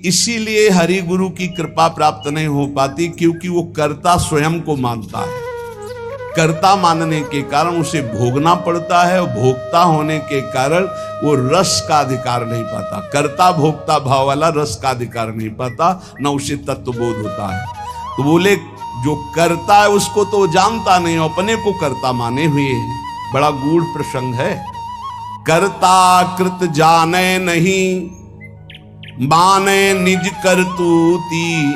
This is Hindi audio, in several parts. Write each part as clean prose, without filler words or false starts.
इसीलिए हरि गुरु की कृपा प्राप्त नहीं हो पाती, क्योंकि वो कर्ता स्वयं को मानता है। कर्ता मानने के कारण उसे भोगना पड़ता है, और भोक्ता होने के कारण वो रस का अधिकार नहीं पाता। कर्ता भोक्ता भाव वाला रस का अधिकार नहीं पाता, न उसे तत्वबोध होता है। तो बोले जो कर्ता है उसको तो जानता नहीं, अपने को कर्ता माने हुए है। बड़ा गूढ़ प्रसंग है। कर्ता कृत जाने नहीं, माने निज करतूती,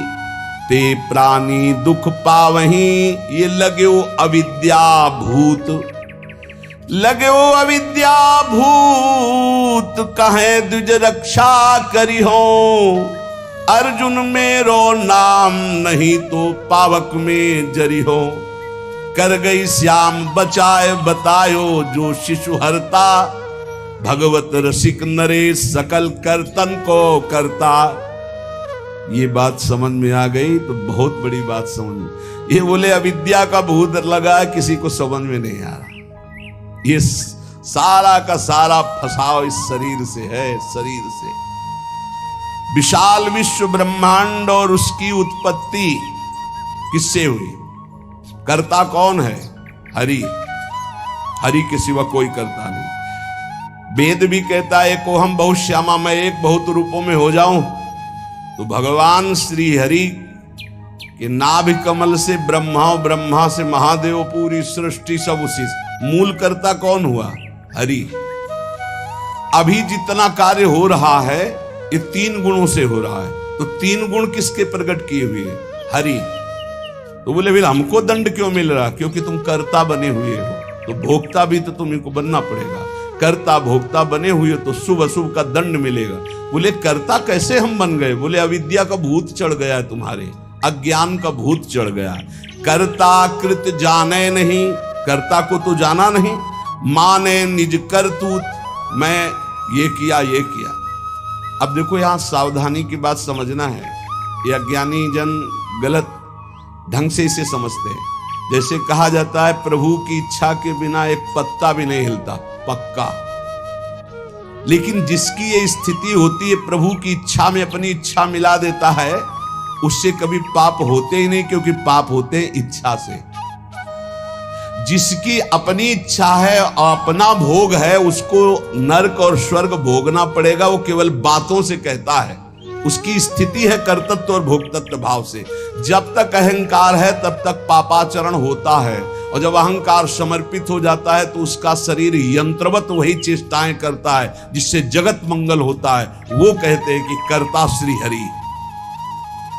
ते प्राणी दुख पावहीं, ये लगे अविद्या भूत। लगे अविद्या भूत, कहे द्विज रक्षा करी हो। अर्जुन मेरो नाम, नहीं तो पावक में जरी हो। कर गई श्याम बचाए बतायो, जो शिशु हरता। भगवत रसिक नरेश, सकल कर्तन को करता। ये बात समझ में आ गई तो बहुत बड़ी बात समझ में। ये बोले अविद्या का भूत लगा, किसी को समझ में नहीं आ रहा। ये सारा का सारा फसाव इस शरीर से है। शरीर से विशाल विश्व ब्रह्मांड और उसकी उत्पत्ति किससे हुई? कर्ता कौन है? हरि। हरि के सिवा कोई कर्ता नहीं। वेद भी कहता है को हम बहुत श्यामा, मैं एक बहुत रूपों में हो जाऊं। तो भगवान श्री हरि के नाभि कमल से ब्रह्मा, ब्रह्मा से महादेव, पूरी सृष्टि सब उसी। मूल कर्ता कौन हुआ? हरि। अभी जितना कार्य हो रहा है ये 3 गुणों से हो रहा है। तो 3 गुण किसके प्रकट किए हुए? हरि। तो बोले फिर हमको दंड क्यों मिल रहा? क्योंकि तुम कर्ता बने हुए हो, तो भोक्ता भी तो तुम्हें को बनना पड़ेगा। कर्ता भोक्ता बने हुए तो शुभ अशुभ का दंड मिलेगा। बोले कर्ता कैसे हम बन गए? बोले अविद्या का भूत चढ़ गया है तुम्हारे, अज्ञान का भूत चढ़ गया। कर्ता कृत जाने नहीं, कर्ता को तो जाना नहीं। माने निज करतूत, मैं ये किया ये किया। अब देखो यहां सावधानी की बात समझना है। ये अज्ञानी जन गलत ढंग से इसे समझते हैं। जैसे कहा जाता है प्रभु की इच्छा के बिना एक पत्ता भी नहीं हिलता, पक्का। लेकिन जिसकी ये स्थिति होती है, प्रभु की इच्छा में अपनी इच्छा मिला देता है, उससे कभी पाप होते ही नहीं, क्योंकि पाप होते हैं इच्छा से। जिसकी अपनी इच्छा है और अपना भोग है, उसको नरक और स्वर्ग भोगना पड़ेगा। वो केवल बातों से कहता है, उसकी स्थिति है कर्तृत्व और भोक्तृत्व भाव से। जब तक अहंकार है तब तक पापाचरण होता है, और जब अहंकार समर्पित हो जाता है तो उसका शरीर यंत्रवत वही चेष्टाएं करता है जिससे जगत मंगल होता है। वो कहते हैं कि कर्ता श्री हरि।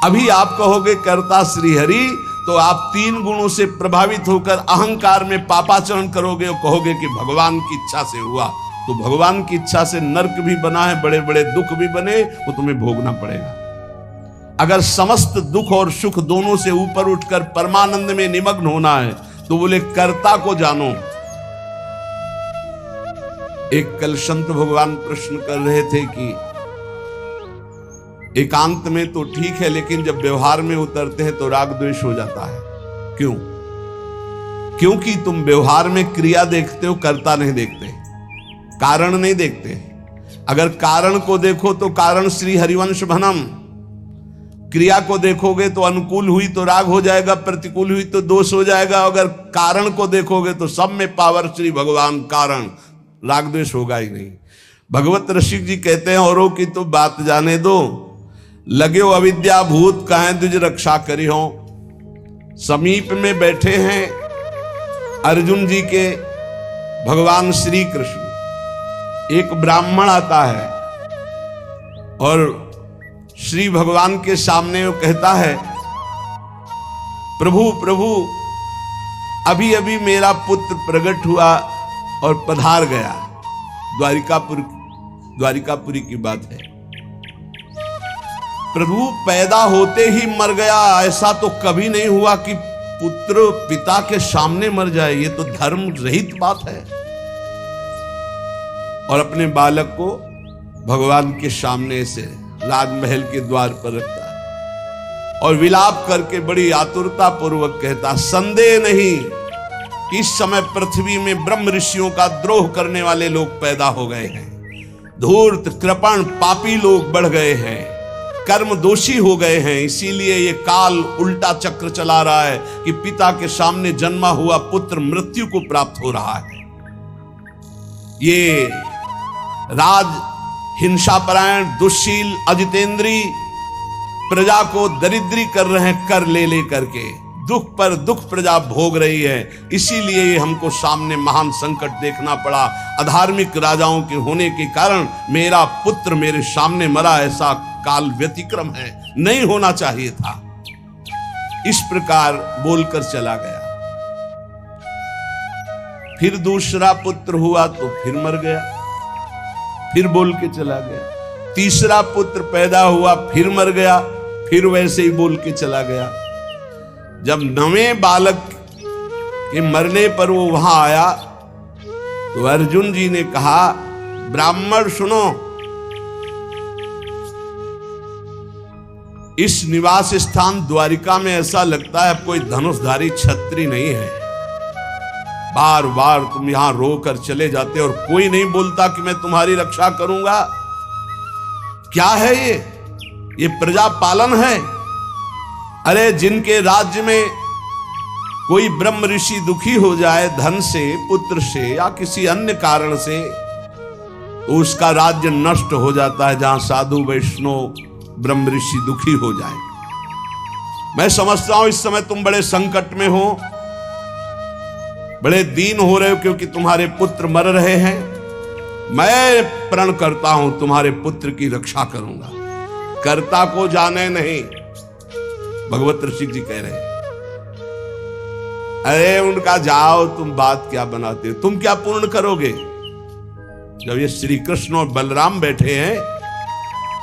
अभी आप कहोगे कर्ता श्री हरि, तो आप 3 गुणों से प्रभावित होकर अहंकार में पापाचरण करोगे और कहोगे कि भगवान की इच्छा से हुआ। तो भगवान की इच्छा से नरक भी बना है, बड़े बड़े दुख भी बने, वो तुम्हें भोगना पड़ेगा। अगर समस्त दुख और सुख दोनों से ऊपर उठकर परमानंद में निमग्न होना है तो बोले कर्ता को जानो। एक कल संत भगवान प्रश्न कर रहे थे कि एकांत में तो ठीक है, लेकिन जब व्यवहार में उतरते हैं तो राग द्वेष हो जाता है। क्यों? क्योंकि तुम व्यवहार में क्रिया देखते हो, कर्ता नहीं देखते, कारण नहीं देखते। अगर कारण को देखो तो कारण श्री हरिवंश भनम। क्रिया को देखोगे तो अनुकूल हुई तो राग हो जाएगा, प्रतिकूल हुई तो दोष हो जाएगा। अगर कारण को देखोगे तो सब में पावर श्री भगवान कारण, राग द्वेष होगा ही नहीं। भगवत रसिक जी कहते हैं औरों की तो बात जाने दो, लगे हो अविद्या भूत, कहें द्विज रक्षा करी हो। समीप में बैठे हैं अर्जुन जी के भगवान श्री कृष्ण। एक ब्राह्मण आता है और श्री भगवान के सामने वो कहता है, प्रभु प्रभु, अभी अभी मेरा पुत्र प्रकट हुआ और पधार गया। द्वारिकापुरी की बात है। प्रभु पैदा होते ही मर गया, ऐसा तो कभी नहीं हुआ कि पुत्र पिता के सामने मर जाए। ये तो धर्म रहित बात है। और अपने बालक को भगवान के सामने से राजमहल के द्वार पर रखता है और विलाप करके बड़ी आतुरता पूर्वक कहता, संदेह नहीं कि इस समय पृथ्वी में ब्रह्म ऋषियों का द्रोह करने वाले लोग पैदा हो गए हैं। धूर्त कृपण पापी लोग बढ़ गए हैं। कर्म दोषी हो गए हैं, इसीलिए ये काल उल्टा चक्र चला रहा है कि पिता के सामने जन्मा हुआ पुत्र मृत्यु को प्राप्त हो रहा है। ये राज हिंसापरायण, दुश्शील, अजितेंद्री प्रजा को दरिद्री कर रहे हैं, कर ले ले करके दुख पर दुख प्रजा भोग रही है। इसीलिए ये हमको सामने महान संकट देखना पड़ा। अधार्मिक राजाओं के होने के कारण मेरा पुत्र मेरे सामने मरा, ऐसा काल व्यतिक्रम है, नहीं होना चाहिए था। इस प्रकार बोलकर चला गया। फिर दूसरा पुत्र हुआ तो फिर मर गया, फिर बोल के चला गया। तीसरा पुत्र पैदा हुआ, फिर मर गया, फिर वैसे ही बोल के चला गया। जब 9वें बालक के मरने पर वो वहां आया तो अर्जुन जी ने कहा, ब्राह्मण सुनो, इस निवास स्थान द्वारिका में ऐसा लगता है कोई धनुषधारी क्षत्रिय नहीं है। बार बार तुम यहां रोकर चले जाते और कोई नहीं बोलता कि मैं तुम्हारी रक्षा करूंगा। क्या है ये प्रजा पालन है? अरे जिनके राज्य में कोई ब्रह्म ऋषि दुखी हो जाए धन से, पुत्र से या किसी अन्य कारण से, तो उसका राज्य नष्ट हो जाता है। जहां साधु वैष्णव ब्रह्म ऋषि दुखी हो जाए। मैं समझता हूं इस समय तुम बड़े संकट में हो, बड़े दीन हो रहे हो क्योंकि तुम्हारे पुत्र मर रहे हैं। मैं प्रण करता हूं तुम्हारे पुत्र की रक्षा करूंगा। कर्ता को जाने नहीं, भगवत ऋषि जी कह रहे हैं। अरे उनका जाओ, तुम बात क्या बनाते हो, तुम क्या पूर्ण करोगे? जब ये श्री कृष्ण और बलराम बैठे हैं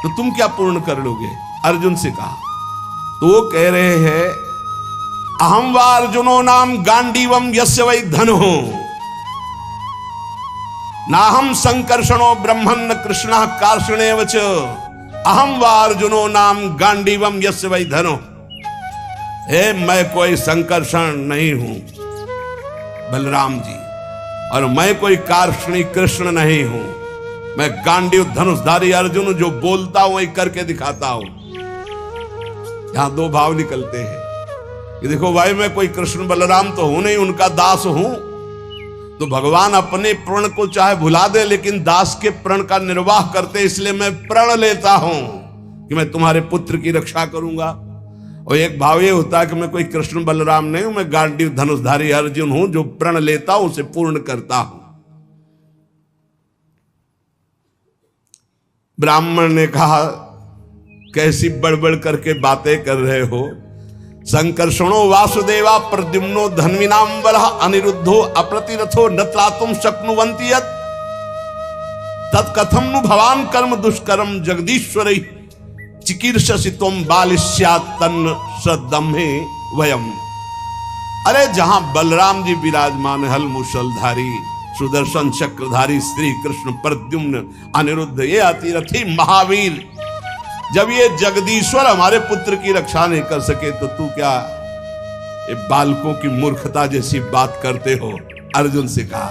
तो तुम क्या पूर्ण कर लोगे? अर्जुन से कहा तो वो कह रहे हैं, अहम वा अर्जुनो नाम गांडीवम यस्य वै धनो नाहम संकर्षणो ब्रह्मन् न कृष्णः कार्षणेव च अहम वा अर्जुनो नाम गांडीवम यस्य वै धनो। मैं कोई संकर्षण नहीं हूं बलराम जी, और मैं कोई कार्षणी कृष्ण नहीं हूं। मैं गांडीव धनुषधारी अर्जुन, जो बोलता हूं वही करके दिखाता हूं। यहां दो भाव निकलते हैं कि देखो भाई, मैं कोई कृष्ण बलराम तो हूं नहीं, उनका दास हूं। तो भगवान अपने प्रण को चाहे भुला दे, लेकिन दास के प्रण का निर्वाह करते, इसलिए मैं प्रण लेता हूं कि मैं तुम्हारे पुत्र की रक्षा करूंगा। और एक भाव ये होता है कि मैं कोई कृष्ण बलराम नहीं हूं, मैं गांडीव धनुषधारी अर्जुन हूं, जो प्रण लेता हूं उसे पूर्ण करता हूं। ब्राह्मण ने कहा, कैसी बड़बड़ करके बातें कर रहे हो? संकर्षणो वासुदेवा प्रद्युम्नो धन्विनाम बलः अनिरुद्धो अप्रतिरथो न त्रातुम शक्नुवन्ति यत् तत्कथम नु भवान कर्म दुष्कर्म जगदीश्वरै चिकीर्षसि त्वं बालिष्यात् तन्न श्रद्धम्हे वयम्। अरे जहां बलराम जी विराजमान, हल मुसलधारी सुदर्शन चक्रधारी श्री कृष्ण प्रद्युम्न अनिरुद्ध, ये अतिरथी महावीर, जब ये जगदीश्वर हमारे पुत्र की रक्षा नहीं कर सके तो तू क्या ये बालकों की मूर्खता जैसी बात करते हो? अर्जुन से कहा।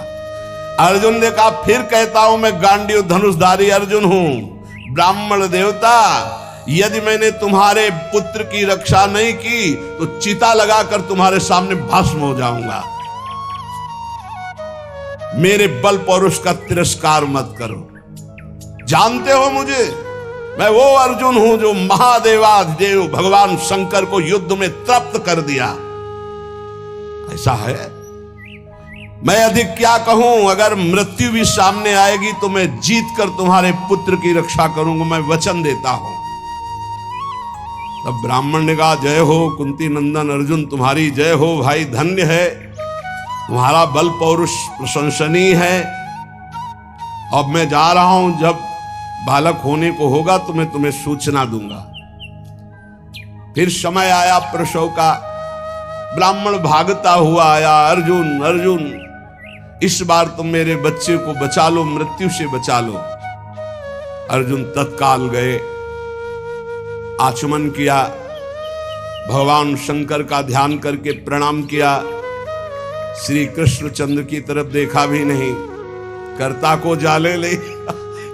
अर्जुन ने कहा, फिर कहता हूं मैं गांडीव धनुषधारी अर्जुन हूं। ब्राह्मण देवता, यदि मैंने तुम्हारे पुत्र की रक्षा नहीं की तो चिता लगाकर तुम्हारे सामने भस्म हो जाऊंगा। मेरे बल पौरुष का तिरस्कार मत करो। जानते हो मुझे, मैं वो अर्जुन हूं जो महादेवाधिदेव भगवान शंकर को युद्ध में तृप्त कर दिया। ऐसा है, मैं अधिक क्या कहूं? अगर मृत्यु भी सामने आएगी तो मैं जीत कर तुम्हारे पुत्र की रक्षा करूंगा, मैं वचन देता हूं। तब ब्राह्मण ने कहा, जय हो कुंती नंदन अर्जुन, तुम्हारी जय हो भाई, धन्य है, तुम्हारा बल पौरुष प्रशंसनीय है। अब मैं जा रहा हूं, जब बालक होने को होगा तो मैं तुम्हें सूचना दूंगा। फिर समय आया प्रसव का, ब्राह्मण भागता हुआ आया, अर्जुन अर्जुन इस बार तुम मेरे बच्चे को बचा लो, मृत्यु से बचा लो। अर्जुन तत्काल गए, आचमन किया, भगवान शंकर का ध्यान करके प्रणाम किया, श्री कृष्णचंद्र की तरफ देखा भी नहीं, कर्ता को जाले ले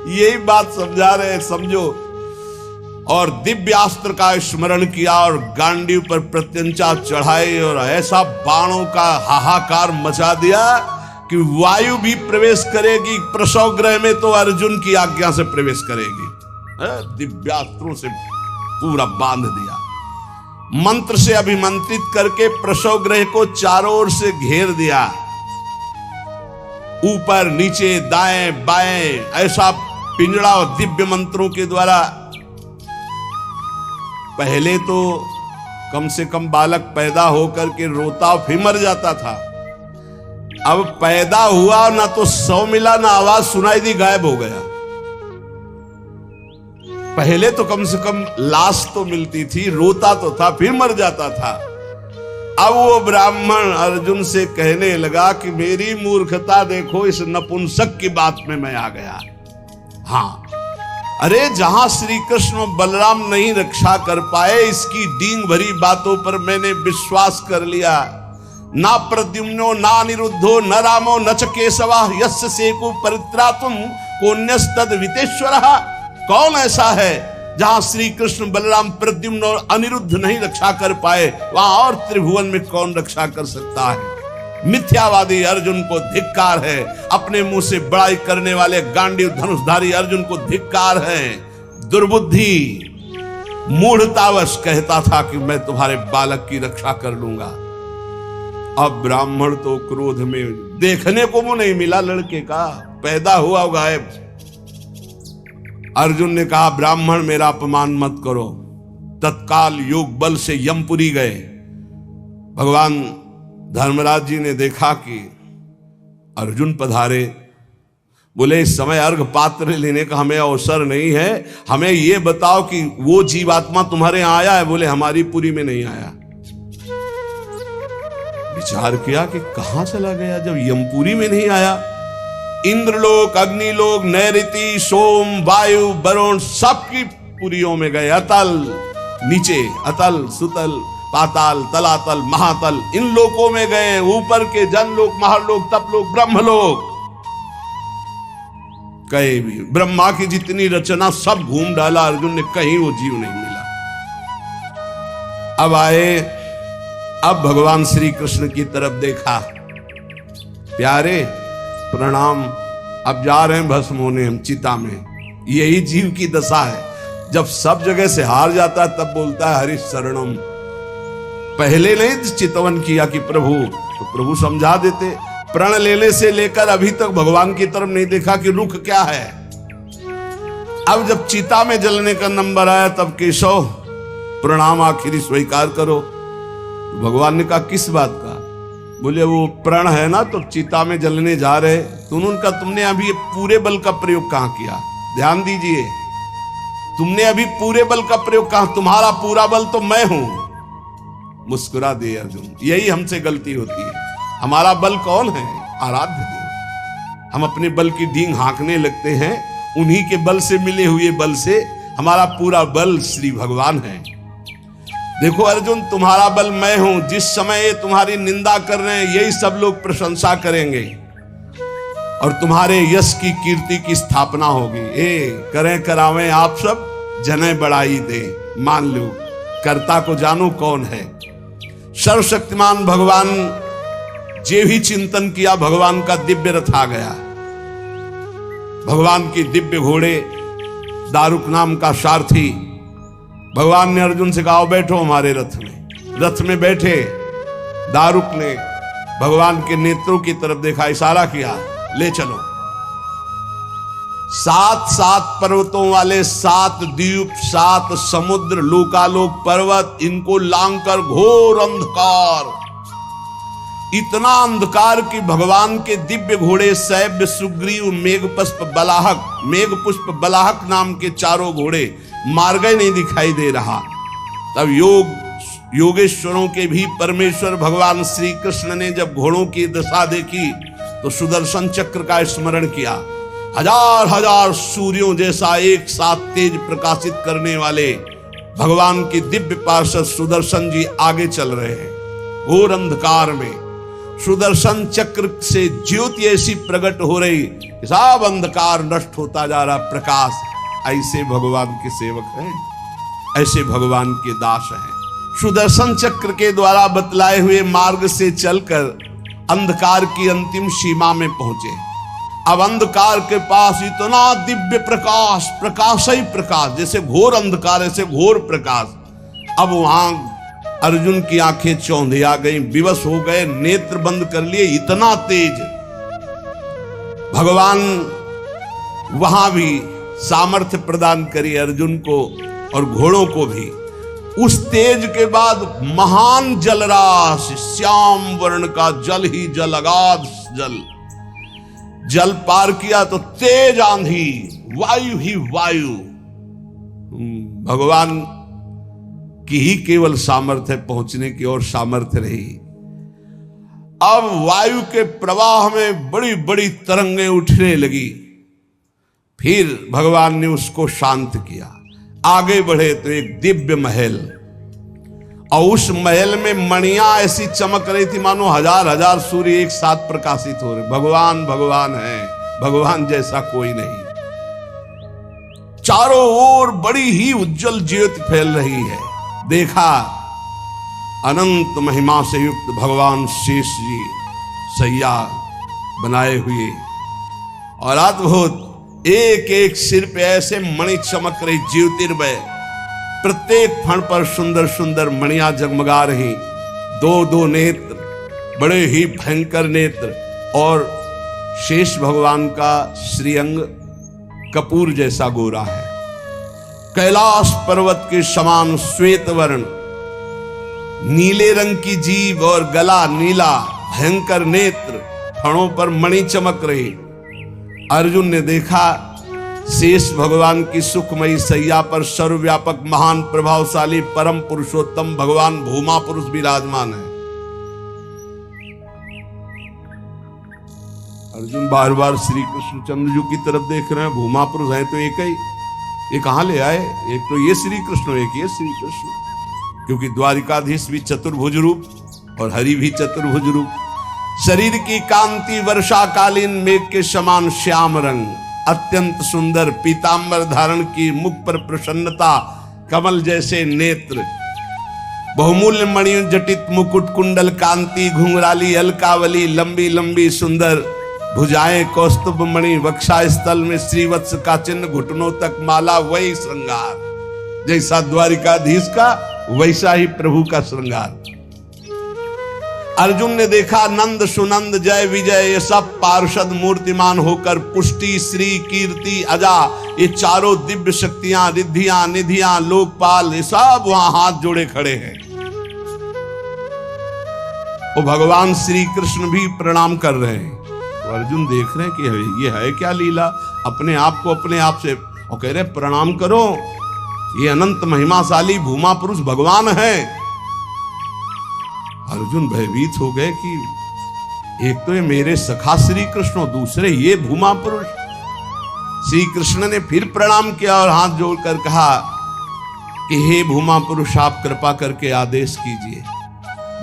यही बात समझा रहे, समझो। और दिव्यास्त्र का स्मरण किया और गांडीव पर प्रत्यंचा चढ़ाई और ऐसा बाणों का हाहाकार मचा दिया कि वायु भी प्रवेश करेगी प्रसव गृह में तो अर्जुन की आज्ञा से प्रवेश करेगी। दिव्यास्त्रों से पूरा बांध दिया, मंत्र से अभिमंत्रित करके प्रसव गृह को चारों ओर से घेर दिया, ऊपर नीचे दाएं बाएं ऐसा पिंजड़ा और दिव्य मंत्रों के द्वारा। पहले तो कम से कम बालक पैदा होकर के रोता फिर मर जाता था, अब पैदा हुआ ना तो सौ मिला ना आवाज सुनाई दी, गायब हो गया। पहले तो कम से कम लाश तो मिलती थी, रोता तो था फिर मर जाता था। अब वो ब्राह्मण अर्जुन से कहने लगा कि मेरी मूर्खता देखो, इस नपुंसक की बात में मैं आ गया। हाँ, अरे जहां श्री कृष्ण बलराम नहीं रक्षा कर पाए, इसकी डींग भरी बातों पर मैंने विश्वास कर लिया। ना प्रद्युम्नो ना अनिरुद्धो न रामो न च केशवा यस्य सेकु परित्रातुम कोन्यस्तद वितेश्वरः। कौन ऐसा है जहां श्री कृष्ण बलराम प्रद्युम्न और अनिरुद्ध नहीं रक्षा कर पाए, वहां और त्रिभुवन में कौन रक्षा कर सकता है। मिथ्यावादी अर्जुन को धिक्कार है, अपने मुंह से बड़ाई करने वाले गांडीव धनुषधारी अर्जुन को धिक्कार है। दुर्बुद्धि मूढ़तावश कहता था कि मैं तुम्हारे बालक की रक्षा कर लूंगा। अब ब्राह्मण तो क्रोध में देखने को मुंह नहीं मिला लड़के का, पैदा हुआ गायब। अर्जुन ने कहा ब्राह्मण मेरा अपमान मत करो। तत्काल योग बल से यमपुरी गए। भगवान धर्मराज जी ने देखा कि अर्जुन पधारे, बोले इस समय अर्घ पात्र लेने का हमें अवसर नहीं है, हमें यह बताओ कि वो जीवात्मा तुम्हारे यहां आया है? बोले हमारी पुरी में नहीं आया। विचार किया कि कहां चला गया जब यमपुरी में नहीं आया। इंद्रलोक, अग्निलोक, नैऋति, सोम, वायु, वरुण सबकी पुरियों में गए। अतल नीचे, अतल सुतल, पाताल, तलातल, महातल, इन लोकों में गए। ऊपर के जनलोक, महरलोक, तपलोक, ब्रह्मलोक, कहीं भी ब्रह्मा की जितनी रचना सब घूम डाला अर्जुन ने, कहीं वो जीव नहीं मिला। अब आए, अब भगवान श्री कृष्ण की तरफ देखा, प्यारे प्रणाम, अब जा रहे हैं भस्म होने हम चिता में। यही जीव की दशा है, जब सब जगह से हार जाता है तब बोलता है हरि शरणम। पहले नहीं चितवन किया कि प्रभु, तो प्रभु समझा देते। प्रण लेने से लेकर अभी तक भगवान की तरफ नहीं देखा कि रुख क्या है। अब जब चिता में जलने का नंबर आया तब केशव प्रणाम आखिरी स्वीकार करो। तो भगवान ने कहा किस बात का? बोले वो प्रण है ना, तो चिता में जलने जा रहे। तो उनका तुमने अभी पूरे बल का प्रयोग कहां किया? ध्यान दीजिए, तुमने अभी पूरे बल का प्रयोग कहां? तुम्हारा पूरा बल तो मैं हूं। मुस्कुरा दे अर्जुन, यही हमसे गलती होती है। हमारा बल कौन है? आराध्य देव। हम अपने बल की डींग हाँकने लगते हैं, उन्हीं के बल से मिले हुए बल से। हमारा पूरा बल श्री भगवान है। देखो अर्जुन, तुम्हारा बल मैं हूं। जिस समय ये तुम्हारी निंदा कर रहे हैं, यही सब लोग प्रशंसा करेंगे और तुम्हारे यश की कीर्ति की स्थापना होगी। करें करावें आप सब, जने बढ़ाई दे। मान लो, कर्ता को जानो कौन है। सर्वशक्तिमान भगवान जे भी चिंतन किया, भगवान का दिव्य रथ आ गया। भगवान की दिव्य घोड़े, दारुक नाम का सारथी। भगवान ने अर्जुन से कहा बैठो हमारे रथ में। रथ में बैठे। दारुक ने भगवान के नेत्रों की तरफ देखा, इशारा किया, ले चलो। 7 पर्वतों वाले 7 द्वीप, 7 समुद्र, लोकालोक पर्वत, इनको लांघकर घोर अंधकार, इतना अंधकार कि भगवान के दिव्य घोड़े सैब्य, सुग्रीव, मेघपुष्प बलाहक नाम के चारों घोड़े मार्ग नहीं दिखाई दे रहा। तब योगेश्वरों के भी परमेश्वर भगवान श्री कृष्ण ने जब घोड़ों की दशा देखी तो सुदर्शन चक्र का स्मरण किया। हजार हजार सूर्यों जैसा एक साथ तेज प्रकाशित करने वाले भगवान की दिव्य पार्षद सुदर्शन जी आगे चल रहे हैं। घोर अंधकार में सुदर्शन चक्र से ज्योति ऐसी प्रकट हो रही, सब अंधकार नष्ट होता जा रहा, प्रकाश। ऐसे भगवान के सेवक हैं। ऐसे भगवान के दास हैं। सुदर्शन चक्र के द्वारा बतलाए हुए मार्ग से चलकर अंधकार की अंतिम सीमा में पहुंचे। अब अंधकार के पास इतना दिव्य प्रकाश, प्रकाश ही प्रकाश, जैसे घोर अंधकार ऐसे घोर प्रकाश। अब वहां अर्जुन की आंखें चौंधिया गई, विवश हो गए, नेत्र बंद कर लिए, इतना तेज। भगवान वहां भी सामर्थ्य प्रदान करी अर्जुन को और घोड़ों को भी। उस तेज के बाद महान जलराशि, श्याम वर्ण का जल ही जल, अगाध जल पार किया तो तेज आंधी, वायु ही वायु। भगवान की ही केवल सामर्थ्य पहुंचने की और सामर्थ्य रही। अब वायु के प्रवाह में बड़ी बड़ी तरंगें उठने लगी। फिर भगवान ने उसको शांत किया। आगे बढ़े तो एक दिव्य महल, और उस महल में मणियां ऐसी चमक रही थी मानो हजार हजार सूर्य एक साथ प्रकाशित हो रहे। भगवान भगवान है, भगवान जैसा कोई नहीं। चारों ओर बड़ी ही उज्जवल ज्योति फैल रही है। देखा अनंत महिमा से युक्त भगवान शेष जी सैया बनाए हुए, और अद्भुत एक एक सिर पे ऐसे मणि चमक रही, ज्योतिर्मय। प्रत्येक फण पर सुंदर सुंदर मणियां जगमगा रही। दो दो नेत्र, बड़े ही भयंकर नेत्र, और शेष भगवान का श्रीअंग कपूर जैसा गोरा है। कैलाश पर्वत के समान श्वेत वर्ण, नीले रंग की जीभ और गला नीला, भयंकर नेत्र, फणों पर मणि चमक रही। अर्जुन ने देखा शेष भगवान की सुखमयी सैया पर सर्वव्यापक महान प्रभावशाली परम पुरुषोत्तम भगवान भूमा पुरुष विराजमान है। अर्जुन बार बार श्री कृष्ण चंद्र जी की तरफ देख रहे हैं। भूमा पुरुष है तो एक ही, ये कहां ले आए? एक तो ये श्री कृष्ण, एक ये श्री कृष्ण, क्योंकि द्वारिकाधीश भी चतुर्भुज रूप और हरि भी चतुर्भुज रूप। शरीर की कांति वर्षाकालीन मेघ के समान श्याम रंग, अत्यंत सुंदर पीतांबर धारण की, मुख पर प्रसन्नता, कमल जैसे नेत्र, बहुमूल्य मणियों जटित मुकुट, कुंडल कांति, घुंघराली अलकावली, लंबी लंबी सुंदर भुजाएं, कौस्तुभ मणि, वक्षा स्थल में श्रीवत्स का चिन्ह, घुटनों तक माला। वही श्रृंगार जैसा द्वारिकाधीश का, वैसा ही प्रभु का श्रृंगार। अर्जुन ने देखा नंद सुनंद जय विजय ये सब पार्षद मूर्तिमान होकर पुष्टि श्री कीर्ति अजा, ये चारों दिव्य शक्तियां, रिद्धियां निधियां लोकपाल, ये सब वहां हाथ जोड़े खड़े हैं। वो भगवान श्री कृष्ण भी प्रणाम कर रहे हैं। तो अर्जुन देख रहे हैं कि ये है क्या लीला, अपने आप को अपने आप से, और कह रहे प्रणाम करो, ये अनंत महिमाशाली भूमा पुरुष भगवान है। अर्जुन भयभीत हो गए कि एक तो ये मेरे सखा श्री कृष्ण, दूसरे ये भूमा पुरुष। श्री कृष्ण ने फिर प्रणाम किया और हाथ जोड़कर कहा कि हे भूमा पुरुष, आप कृपा करके आदेश कीजिए।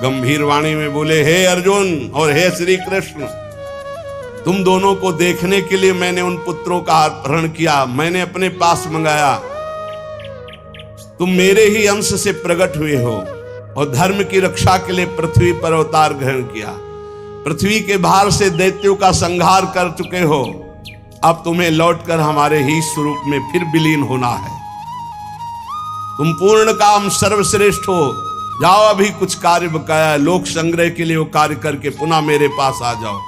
गंभीर वाणी में बोले, हे अर्जुन और हे श्री कृष्ण, तुम दोनों को देखने के लिए मैंने उन पुत्रों का अपहरण किया, मैंने अपने पास मंगाया। तुम मेरे ही अंश से प्रकट हुए हो और धर्म की रक्षा के लिए पृथ्वी पर अवतार ग्रहण किया। पृथ्वी के भार से दैत्यों का संहार कर चुके हो। अब तुम्हें लौटकर हमारे ही स्वरूप में फिर विलीन होना है। तुम पूर्ण काम सर्वश्रेष्ठ हो। जाओ, अभी कुछ कार्य बकाया है, लोक संग्रह के लिए वो कार्य करके पुनः मेरे पास आ जाओ।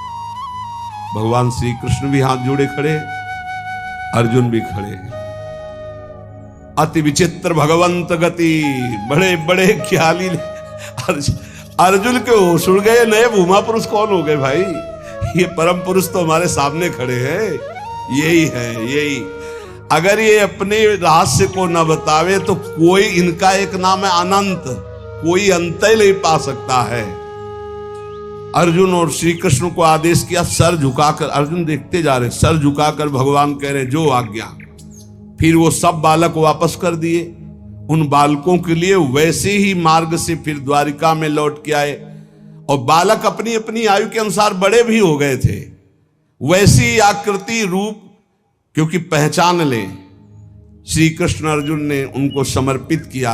भगवान श्री कृष्ण भी हाथ जोड़े खड़े, अर्जुन भी खड़े हैं। अति विचित्र भगवंत गति, बड़े बड़े ख्याली। अर्जुन के होश उड़ गए, नए भूमा पुरुष कौन हो गए भाई? ये परम पुरुष तो हमारे सामने खड़े हैं, यही है यही। अगर ये अपने रहस्य को न बतावे तो कोई, इनका एक नाम है अनंत, कोई अंत ही नहीं पा सकता है। अर्जुन और श्री कृष्ण को आदेश किया, सर झुकाकर। अर्जुन देखते जा रहे, सर झुकाकर भगवान कह रहे जो आज्ञा। फिर वो सब बालक वापस कर दिए। उन बालकों के लिए वैसे ही मार्ग से फिर द्वारिका में लौट के आए, और बालक अपनी अपनी आयु के अनुसार बड़े भी हो गए थे। वैसी आकृति रूप क्योंकि पहचान ले, श्री कृष्ण अर्जुन ने उनको समर्पित किया।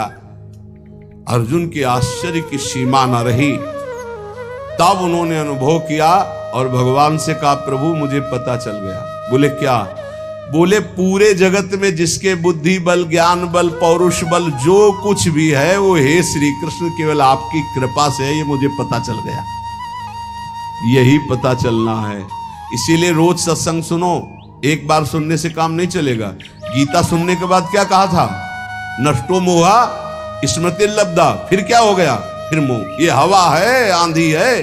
अर्जुन के आश्चर्य की सीमा न रही। तब उन्होंने अनुभव किया और भगवान से कहा, प्रभु मुझे पता चल गया। बोले क्या? बोले पूरे जगत में जिसके बुद्धि बल, ज्ञान बल, पौरुष बल जो कुछ भी है वो हे श्री कृष्ण केवल आपकी कृपा से है, ये मुझे पता चल गया। यही पता चलना है। इसीलिए रोज सत्संग सुनो। एक बार सुनने से काम नहीं चलेगा। गीता सुनने के बाद क्या कहा था? नष्टो मोहा स्मृति लब्धा। फिर क्या हो गया? फिर मोह। ये हवा है, आंधी है,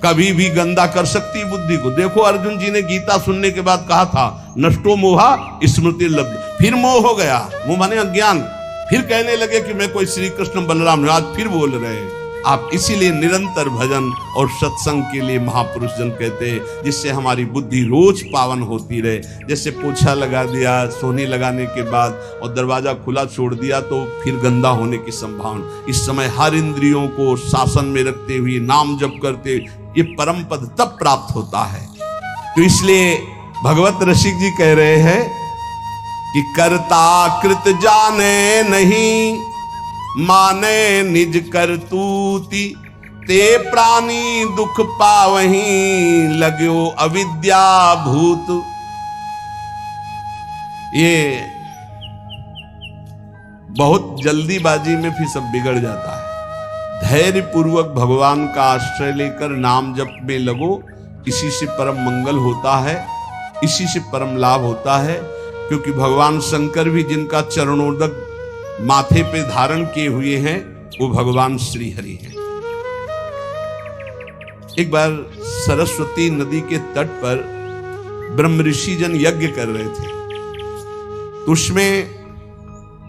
कभी भी गंदा कर सकती बुद्धि को। देखो अर्जुन जी ने गीता सुनने के बाद कहा था नष्टो मोहा स्मृति लब्ध। फिर मोह हो गया, मोह माने अज्ञान। फिर कहने लगे कि मैं कोई श्री कृष्ण बलराम। आज फिर बोल रहे हैं। आप इसीलिए निरंतर भजन और सत्संग के लिए महापुरुष जन कहते हैं, जिससे हमारी बुद्धि रोज पावन होती रहे। जैसे पोछा लगा दिया सोने लगाने के बाद और दरवाजा खुला छोड़ दिया तो फिर गंदा होने की संभावना। इस समय हर इंद्रियों को शासन में रखते हुए नाम जप करते ये परम पद तब प्राप्त होता है। तो इसलिए भगवत रसिक जी कह रहे हैं कि कर्ता कृत जाने नहीं, माने निज करतूती, ते प्राणी दुख पावहीं, लगो अविद्या भूत। ये बहुत जल्दीबाजी में फिर सब बिगड़ जाता है। धैर्य पूर्वक भगवान का आश्रय लेकर नाम जप में लगो। इसी से परम मंगल होता है, इसी से परम लाभ होता है। क्योंकि भगवान शंकर भी जिनका चरणोदक माथे पे धारण किए हुए हैं वो भगवान श्री हरि हैं। एक बार सरस्वती नदी के तट पर ब्रह्म ऋषि जन यज्ञ कर रहे थे। तो उसमें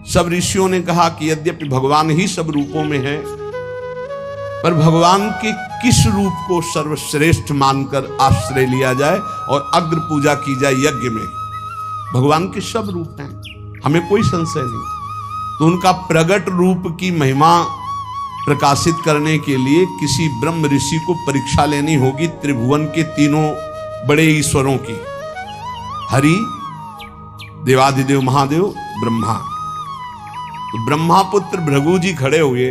सब ऋषियों ने कहा कि यद्यपि भगवान ही सब रूपों में है, पर भगवान के किस रूप को सर्वश्रेष्ठ मानकर आश्रय लिया जाए और अग्र पूजा की जाए यज्ञ में। भगवान के सब रूप हैं, हमें कोई संशय नहीं। तो उनका प्रगट रूप की महिमा प्रकाशित करने के लिए किसी ब्रह्म ऋषि को परीक्षा लेनी होगी त्रिभुवन के तीनों बड़े ईश्वरों की, हरि, देवाधिदेव महादेव, ब्रह्मा। तो ब्रह्मा पुत्र भृगु जी खड़े हुए।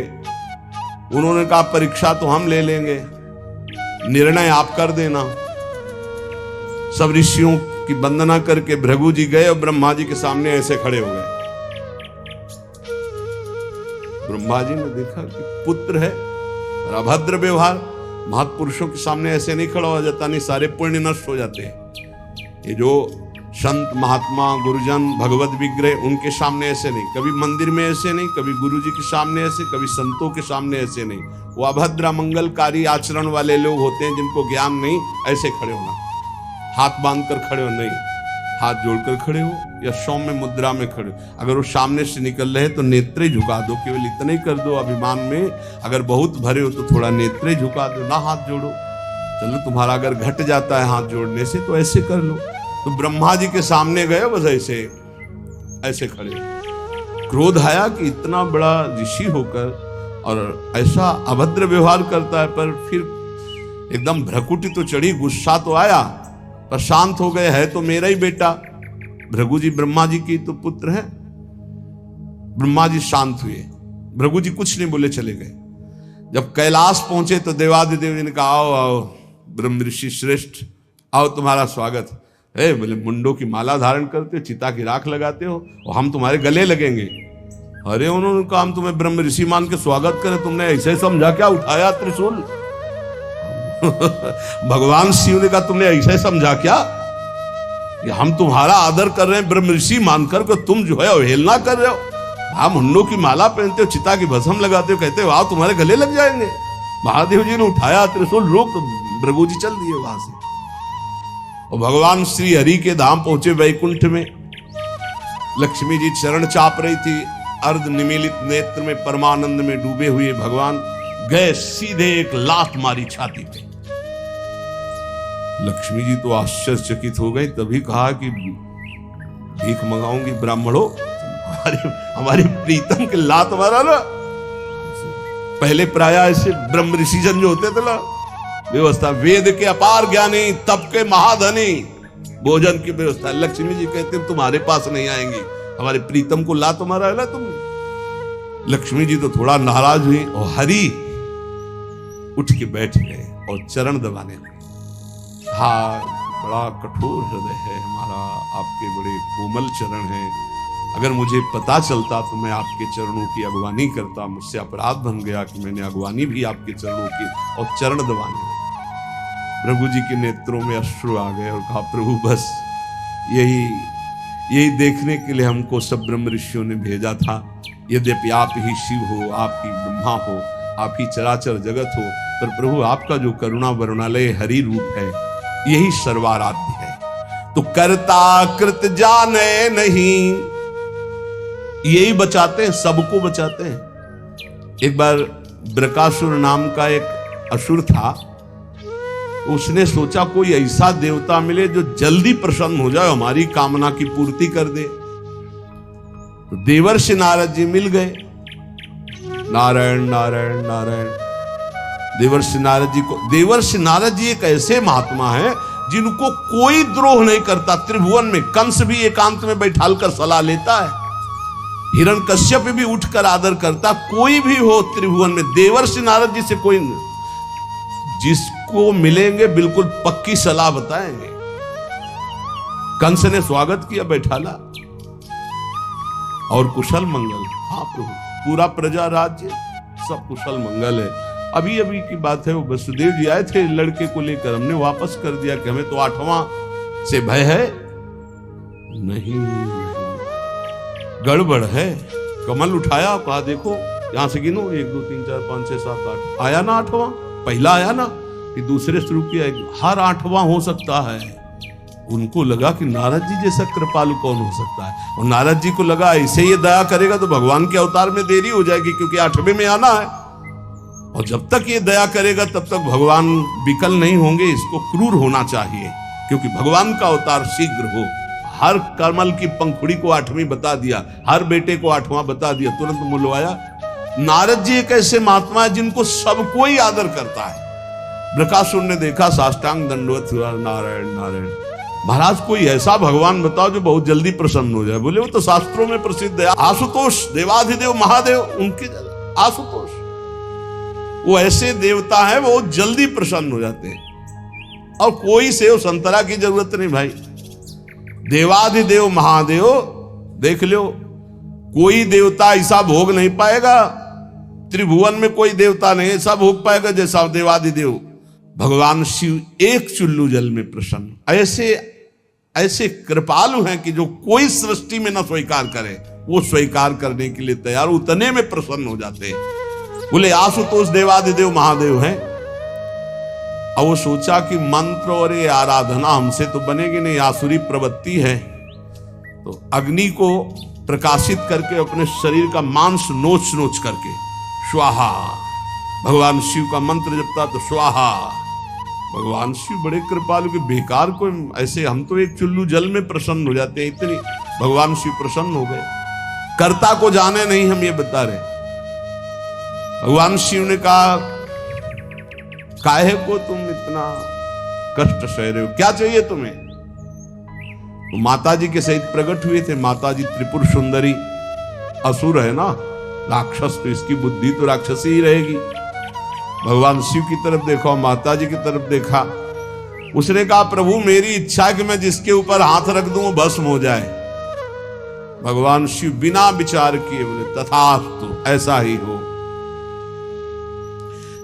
उन्होंने कहा परीक्षा तो हम ले लेंगे, निर्णय आप कर देना। सब ऋषियों की वंदना करके भृगु जी गए और ब्रह्मा जी के सामने ऐसे खड़े हो गए। ब्रह्मा जी ने देखा कि पुत्र है और अभद्र व्यवहार। महापुरुषों के सामने ऐसे नहीं खड़ा हो जाता, नहीं सारे पुण्य नष्ट हो जाते हैं। ये जो संत महात्मा गुरुजन भगवत विग्रह उनके सामने ऐसे नहीं, कभी मंदिर में ऐसे नहीं, कभी गुरु जी के सामने ऐसे, कभी संतों के सामने ऐसे नहीं। वो अभद्र मंगलकारी आचरण वाले लोग होते हैं जिनको ज्ञान नहीं। ऐसे खड़े होना, हाथ बांध कर खड़े हो नहीं, हाथ जोड़कर खड़े हो या सौम्य मुद्रा में खड़े हो। अगर वो सामने से निकल रहे तो नेत्रे झुका दो, केवल इतना ही कर दो अभिमान में। अगर बहुत भरे हो तो थोड़ा नेत्रे झुका दो, ना हाथ जोड़ो। चलो तुम्हारा अगर घट जाता है हाथ जोड़ने से तो ऐसे कर लो। तो ब्रह्मा जी के सामने गए, बस ऐसे ऐसे खड़े। क्रोध आया कि इतना बड़ा ऋषि होकर और ऐसा अभद्र व्यवहार करता है। पर फिर एकदम भ्रकुटी तो चढ़ी, गुस्सा तो आया, पर शांत हो गए। है तो मेरा ही बेटा, भृगु जी ब्रह्मा जी की तो पुत्र है। ब्रह्मा जी शांत हुए, भृगु जी कुछ नहीं बोले, चले गए। जब कैलाश पहुंचे तो देवादिदेव जी ने कहा आओ आओ ब्रह्म ऋषि श्रेष्ठ, आओ तुम्हारा स्वागत है। बोले मुंडों की माला धारण करते हो, चिता की राख लगाते हो और हम तुम्हारे गले लगेंगे। अरे उन्होंने कहा हम तुम्हें ब्रह्म ऋषि मान के स्वागत करें, तुमने ऐसे समझा क्या उठाया त्रिशूल? भगवान शिव ने कहा तुमने ऐसे समझा क्या कि हम तुम्हारा आदर कर रहे हैं ब्रह्म ऋषि मानकर के तुम जो है अवहेलना कर रहे हो। आप मुंडों की माला पहनते हो, चिता की भस्म लगाते हो, कहते हो आओ तुम्हारे गले लग जाएंगे। महादेव जी ने उठाया त्रिशूल, रोक, भृगु जी चल दिए वहां से। और भगवान श्री हरि के धाम पहुंचे वैकुंठ में। लक्ष्मी जी चरण चाप रही थी, अर्ध निमीलित नेत्र में परमानंद में डूबे हुए भगवान गए सीधे एक लात मारी छाती पे। लक्ष्मी जी तो आश्चर्यचकित हो गई, तभी कहा कि भीख मंगाऊंगी ब्राह्मणों, हमारी प्रीतम के लात मारा ना। पहले प्राय ऐसे ब्रह्म ऋषि जन जो होते थे ना, व्यवस्था वेद के अपार ज्ञानी, तप के महाधनी, भोजन की व्यवस्था। लक्ष्मी जी कहते तुम्हारे पास नहीं आएंगी, हमारे प्रीतम को ला तुम्हारा है तुमने। लक्ष्मी जी तो थोड़ा नाराज हुई और हरि उठ के बैठ गए और चरण दबाने लगे। हाँ, बड़ा कठोर हृदय है हमारा, आपके बड़े कोमल चरण हैं। अगर मुझे पता चलता तो मैं आपके चरणों की अगवानी करता। मुझसे अपराध बन गया कि मैंने अगवानी भी आपके चरणों की और चरण दबाने। प्रभु जी के नेत्रों में अश्रु आ गए और कहा, प्रभु बस यही देखने के लिए हमको सब ब्रह्म ऋषियों ने भेजा था। यद्यपि आप ही शिव हो, आप ही ब्रह्मा हो, आप ही चराचर जगत हो, पर प्रभु आपका जो करुणा वरुणालय हरि रूप है यही सर्वाराध्य है। तो कर्ता कृत जाने नहीं, यही बचाते हैं, सबको बचाते हैं। एक बार ब्रकासुर नाम का एक असुर था, उसने सोचा कोई ऐसा देवता मिले जो जल्दी प्रसन्न हो जाए, हमारी कामना की पूर्ति कर दे। तो देवर्षि नारद जी मिल गए। नारायण नारायण नारायण। देवर्षि नारद जी एक ऐसे महात्मा है जिनको कोई द्रोह नहीं करता। त्रिभुवन में कंस भी एकांत में बैठाल कर सलाह लेता है, हिरण्यकश्यप भी उठकर आदर करता। कोई भी हो त्रिभुवन में देवर्षि नारद जी से कोई, जिसको मिलेंगे बिल्कुल पक्की सलाह बताएंगे। कंस ने स्वागत किया, बैठाला और कुशल मंगल। हाँ प्रभु, पूरा प्रजा राज्य सब कुशल मंगल है। अभी अभी की बात है, वो वसुदेव जी आए थे लड़के को लेकर, हमने वापस कर दिया कि हमें तो 8वां से भय है। नहीं, गड़बड़ है। कमल उठाया, कहा देखो यहां से गिनो, 1 2 3 4 5 6 7 8, आया ना 8वां? पहला आया ना, फिर दूसरे शुरू किया, हर 8वां हो सकता है। उनको लगा कि नारद जी जैसा कृपालु कौन हो सकता है, और नारद जी को लगा ऐसे ये दया करेगा तो भगवान के अवतार में देरी हो जाएगी, क्योंकि 8वें में आना है, और जब तक ये दया करेगा तब तक भगवान विकल नहीं होंगे। इसको क्रूर होना चाहिए, क्योंकि भगवान का अवतार शीघ्र हो। हर कमल की पंखुड़ी को 8वीं बता दिया, हर बेटे को 8वां बता दिया, तुरंत मुलवाया। नारद जी एक ऐसे महात्मा है जिनको सब कोई आदर करता है। ब्रकासुर ने देखा, साष्टांग दंडवत हुआ, नारायण नारायण। महाराज कोई ऐसा भगवान बताओ जो बहुत जल्दी प्रसन्न हो जाए। बोले वो तो शास्त्रों में प्रसिद्ध है, आशुतोष, देवाधिदेव महादेव, उनकी आशुतोष, वो ऐसे देवता है वो जल्दी प्रसन्न हो जाते हैं। और कोई सेव संतरा की जरूरत नहीं भाई, देवाधिदेव महादेव देख लो, कोई देवता ऐसा भोग नहीं पाएगा। त्रिभुवन में कोई देवता नहीं ऐसा भोग पाएगा जैसा देवाधिदेव भगवान शिव एक चुल्लू जल में प्रसन्न। ऐसे कृपालु हैं कि जो कोई सृष्टि में न स्वीकार करे वो स्वीकार करने के लिए तैयार, उतने में प्रसन्न हो जाते हैं। बोले आशुतोष देवाधिदेव महादेव हैं। और वो सोचा कि मंत्र और ये आराधना हमसे तो बनेगी नहीं, आसुरी प्रवृत्ति है। तो अग्नि को प्रकाशित करके अपने शरीर का मांस नोच नोच करके स्वाहा, भगवान शिव का मंत्र जपता तो स्वाहा। भगवान शिव बड़े कृपालु के, बेकार को ऐसे, हम तो एक चुल्लू जल में प्रसन्न हो जाते हैं, इतनी भगवान शिव प्रसन्न हो गए। कर्ता को जाने नहीं, हम ये बता रहे। भगवान शिव ने कहा, काहे को तुम इतना कष्ट सह रहे हो, क्या चाहिए तुम्हें? तो माता जी के सहित प्रकट हुए थे। माता जी त्रिपुर सुंदरी, असुर है ना, राक्षस, तो इसकी बुद्धि तो राक्षसी ही रहेगी। भगवान शिव की तरफ देखा, माता जी की तरफ देखा। उसने कहा, प्रभु मेरी इच्छा है कि मैं जिसके ऊपर हाथ रख दूं वो भस्म हो जाए। भगवान शिव बिना विचार किए बोले, तथास्तु, ऐसा ही हो।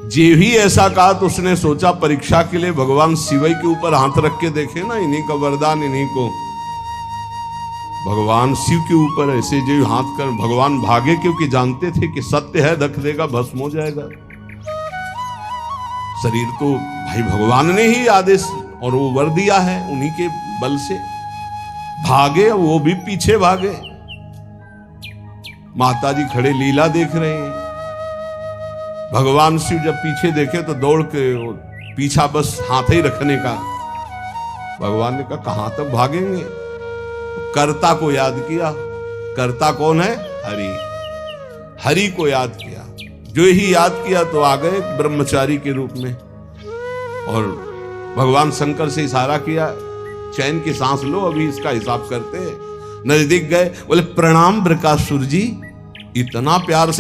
जे ही ऐसा कहा तो उसने सोचा परीक्षा के लिए भगवान शिव के ऊपर हाथ रख के देखे ना, इन्हीं का वरदान इन्हीं को। भगवान शिव के ऊपर ऐसे जो हाथ कर, भगवान भागे, क्योंकि जानते थे कि सत्य है, रख देगा भस्म हो जाएगा। शरीर तो भाई भगवान ने ही आदेश और वो वर दिया है, उन्हीं के बल से भागे, वो भी पीछे भागे। माता जी खड़े लीला देख रहे हैं। भगवान शिव जब पीछे देखे तो दौड़ के पीछा बस हाथ ही रखने का। भगवान ने कहा, कहां तक भागेंगे? तो कर्ता को याद किया। कर्ता कौन है? हरि। हरि को याद किया। जो ही याद किया तो आ गए ब्रह्मचारी के रूप में, और भगवान शंकर से इशारा किया, चैन की सांस लो, अभी इसका हिसाब करते हैं। नजदीक गए, बोले प्रणाम बृकासुर जी। इतना प्यार से